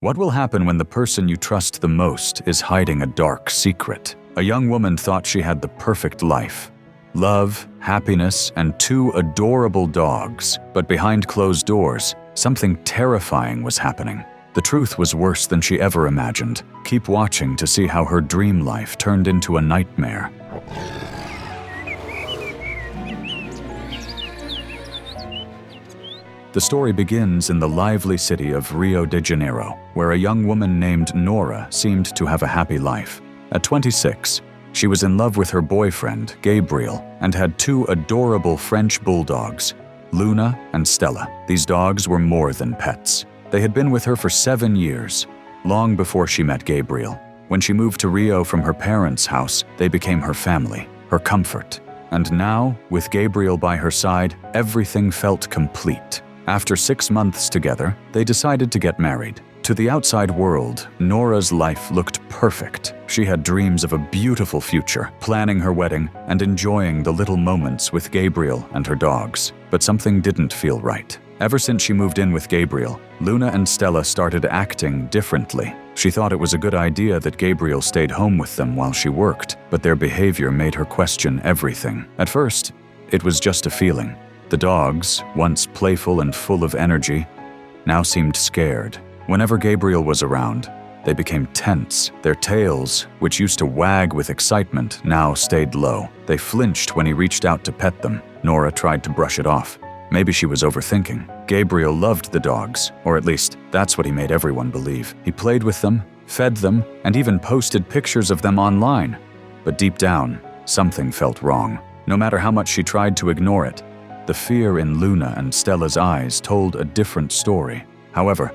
What will happen when the person you trust the most is hiding a dark secret? A young woman thought she had the perfect life. Love, happiness, and 2 adorable dogs. But behind closed doors, something terrifying was happening. The truth was worse than she ever imagined. Keep watching to see how her dream life turned into a nightmare. The story begins in the lively city of Rio de Janeiro, where a young woman named Nora seemed to have a happy life. At 26, she was in love with her boyfriend, Gabriel, and had 2 adorable French bulldogs, Luna and Stella. These dogs were more than pets. They had been with her for 7 years, long before she met Gabriel. When she moved to Rio from her parents' house, they became her family, her comfort. And now, with Gabriel by her side, everything felt complete. After 6 months together, they decided to get married. To the outside world, Nora's life looked perfect. She had dreams of a beautiful future, planning her wedding and enjoying the little moments with Gabriel and her dogs. But something didn't feel right. Ever since she moved in with Gabriel, Luna and Stella started acting differently. She thought it was a good idea that Gabriel stayed home with them while she worked, but their behavior made her question everything. At first, it was just a feeling. The dogs, once playful and full of energy, now seemed scared. Whenever Gabriel was around, they became tense. Their tails, which used to wag with excitement, now stayed low. They flinched when he reached out to pet them. Nora tried to brush it off. Maybe she was overthinking. Gabriel loved the dogs, or at least that's what he made everyone believe. He played with them, fed them, and even posted pictures of them online. But deep down, something felt wrong. No matter how much she tried to ignore it, the fear in Luna and Stella's eyes told a different story. However,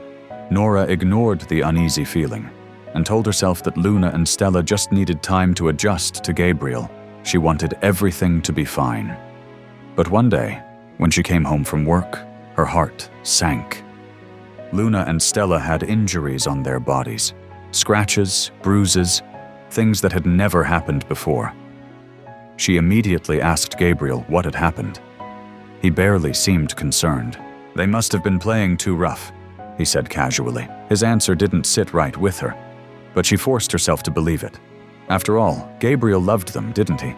Nora ignored the uneasy feeling and told herself that Luna and Stella just needed time to adjust to Gabriel. She wanted everything to be fine. But one day, when she came home from work, her heart sank. Luna and Stella had injuries on their bodies, scratches, bruises, things that had never happened before. She immediately asked Gabriel what had happened. He barely seemed concerned. "They must have been playing too rough," he said casually. His answer didn't sit right with her, but she forced herself to believe it. After all, Gabriel loved them, didn't he?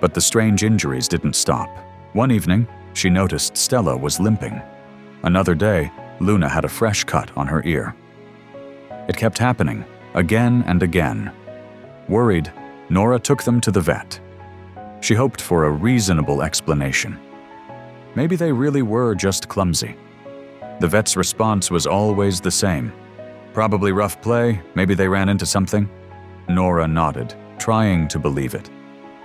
But the strange injuries didn't stop. One evening, she noticed Stella was limping. Another day, Luna had a fresh cut on her ear. It kept happening, again and again. Worried, Nora took them to the vet. She hoped for a reasonable explanation. Maybe they really were just clumsy. The vet's response was always the same. "Probably rough play, maybe they ran into something." Nora nodded, trying to believe it.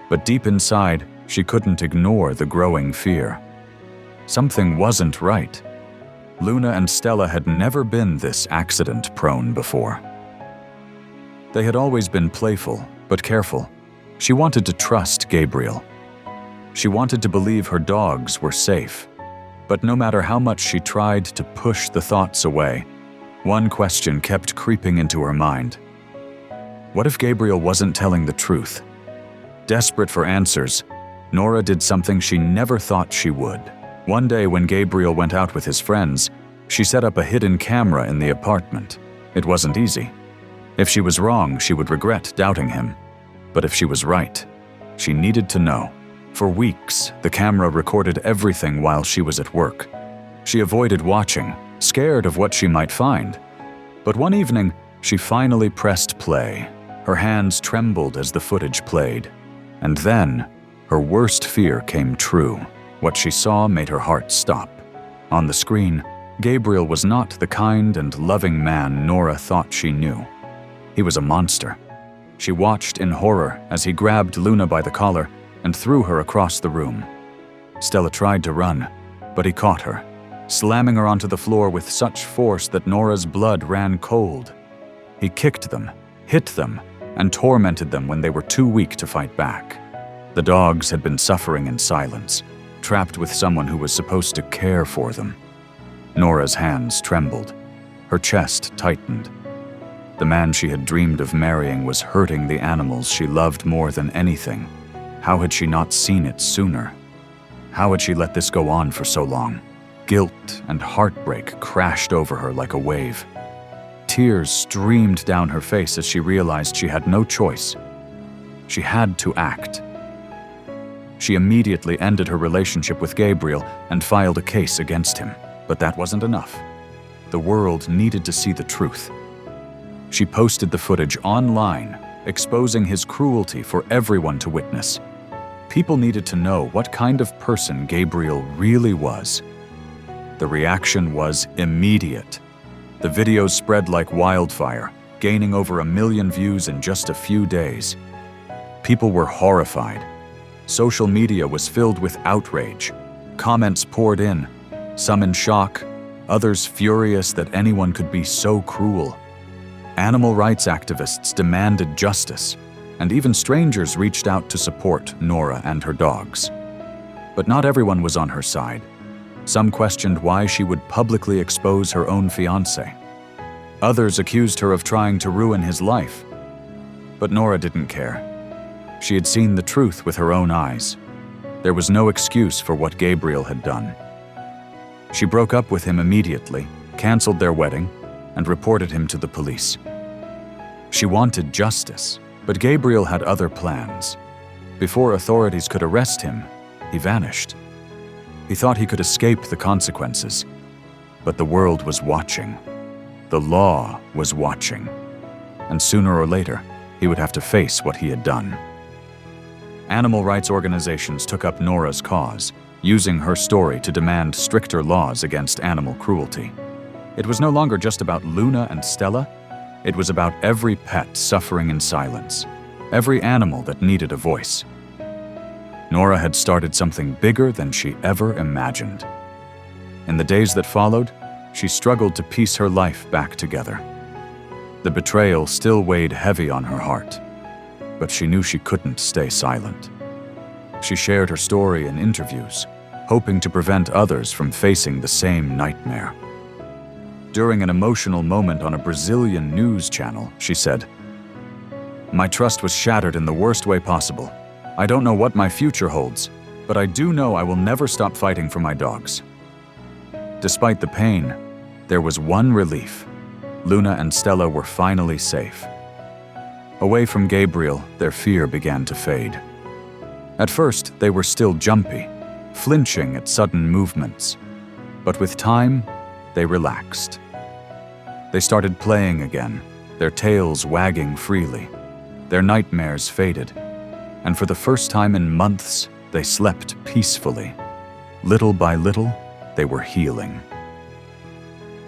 But deep inside, she couldn't ignore the growing fear. Something wasn't right. Luna and Stella had never been this accident-prone before. They had always been playful, but careful. She wanted to trust Gabriel. She wanted to believe her dogs were safe. But no matter how much she tried to push the thoughts away, one question kept creeping into her mind. What if Gabriel wasn't telling the truth? Desperate for answers, Nora did something she never thought she would. One day when Gabriel went out with his friends, she set up a hidden camera in the apartment. It wasn't easy. If she was wrong, she would regret doubting him. But if she was right, she needed to know. For weeks, the camera recorded everything while she was at work. She avoided watching, scared of what she might find. But one evening, she finally pressed play. Her hands trembled as the footage played. And then, her worst fear came true. What she saw made her heart stop. On the screen, Gabriel was not the kind and loving man Nora thought she knew. He was a monster. She watched in horror as he grabbed Luna by the collar and threw her across the room. Stella tried to run, but he caught her, slamming her onto the floor with such force that Nora's blood ran cold. He kicked them, hit them, and tormented them when they were too weak to fight back. The dogs had been suffering in silence, trapped with someone who was supposed to care for them. Nora's hands trembled. Her chest tightened. The man she had dreamed of marrying was hurting the animals she loved more than anything. How had she not seen it sooner? How had she let this go on for so long? Guilt and heartbreak crashed over her like a wave. Tears streamed down her face as she realized she had no choice. She had to act. She immediately ended her relationship with Gabriel and filed a case against him. But that wasn't enough. The world needed to see the truth. She posted the footage online, exposing his cruelty for everyone to witness. People needed to know what kind of person Gabriel really was. The reaction was immediate. The videos spread like wildfire, gaining over 1 million views in just a few days. People were horrified. Social media was filled with outrage. Comments poured in, some in shock, others furious that anyone could be so cruel. Animal rights activists demanded justice, and even strangers reached out to support Nora and her dogs. But not everyone was on her side. Some questioned why she would publicly expose her own fiancé. Others accused her of trying to ruin his life. But Nora didn't care. She had seen the truth with her own eyes. There was no excuse for what Gabriel had done. She broke up with him immediately, canceled their wedding, and reported him to the police. She wanted justice, but Gabriel had other plans. Before authorities could arrest him, he vanished. He thought he could escape the consequences, but the world was watching. The law was watching, and sooner or later, he would have to face what he had done. Animal rights organizations took up Nora's cause, using her story to demand stricter laws against animal cruelty. It was no longer just about Luna and Stella. It was about every pet suffering in silence, every animal that needed a voice. Nora had started something bigger than she ever imagined. In the days that followed, she struggled to piece her life back together. The betrayal still weighed heavy on her heart, but she knew she couldn't stay silent. She shared her story in interviews, hoping to prevent others from facing the same nightmare. During an emotional moment on a Brazilian news channel, she said, "My trust was shattered in the worst way possible. I don't know what my future holds, but I do know I will never stop fighting for my dogs." Despite the pain, there was one relief. Luna and Stella were finally safe. Away from Gabriel, their fear began to fade. At first, they were still jumpy, flinching at sudden movements. But with time, they relaxed. They started playing again, their tails wagging freely. Their nightmares faded, and for the first time in months, they slept peacefully. Little by little, they were healing.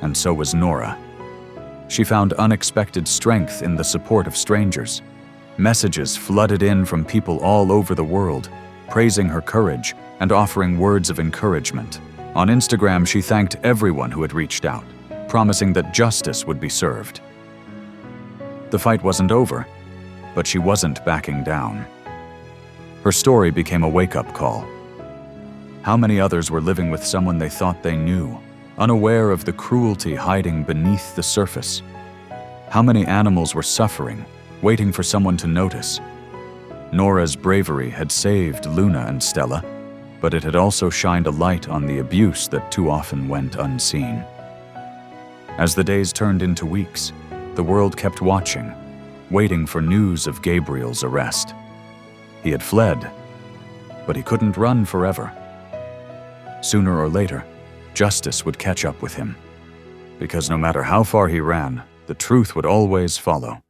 And so was Nora. She found unexpected strength in the support of strangers. Messages flooded in from people all over the world, praising her courage and offering words of encouragement. On Instagram, she thanked everyone who had reached out, promising that justice would be served. The fight wasn't over, but she wasn't backing down. Her story became a wake-up call. How many others were living with someone they thought they knew, unaware of the cruelty hiding beneath the surface? How many animals were suffering, waiting for someone to notice? Nora's bravery had saved Luna and Stella, but it had also shined a light on the abuse that too often went unseen. As the days turned into weeks, the world kept watching, waiting for news of Gabriel's arrest. He had fled, but he couldn't run forever. Sooner or later, justice would catch up with him, because no matter how far he ran, the truth would always follow.